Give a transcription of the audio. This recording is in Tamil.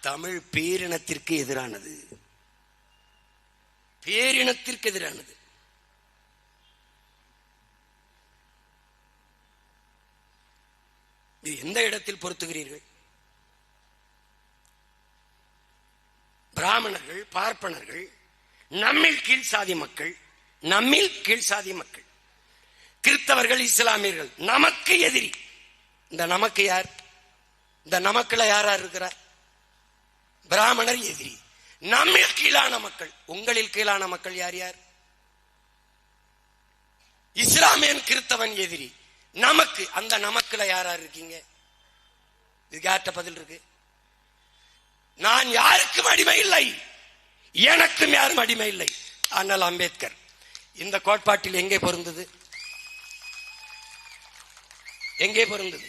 தமிழ் பேரினத்திற்கு எதிரானது, பேரினத்திற்கு எதிரானது. இது எந்த இடத்தில் பொருத்துகிறீர்கள்? பிராமணர்கள், பார்ப்பனர்கள் நம்மில் கீழ் சாதி மக்கள், நம்மில் கீழ் சாதி மக்கள். கிறிஸ்தவர்கள், இஸ்லாமியர்கள் நமக்கு எதிரி. இந்த நமக்கு யார்? இந்த நமக்குள்ள யாரா இருக்கிறார்? பிராமணர் எதிரி. நம்மில் கீழான மக்கள், உங்களில் கீழான மக்கள் யார் யார்? இஸ்லாமியன், கிறிஸ்தவன் எதிரி. நமக்கு, அந்த நமக்குள்ள யாரா இருக்கீங்க? இதுக்கு யார்கிட்ட பதில் இருக்கு? நான் யாருக்கும் அடிமை இல்லை, எனக்கும் யாரும் அடிமை இல்லை. ஆனால் அம்பேத்கர் இந்த கோட்பாட்டில் எங்கே பொருந்தது? எங்கே பொருந்தது?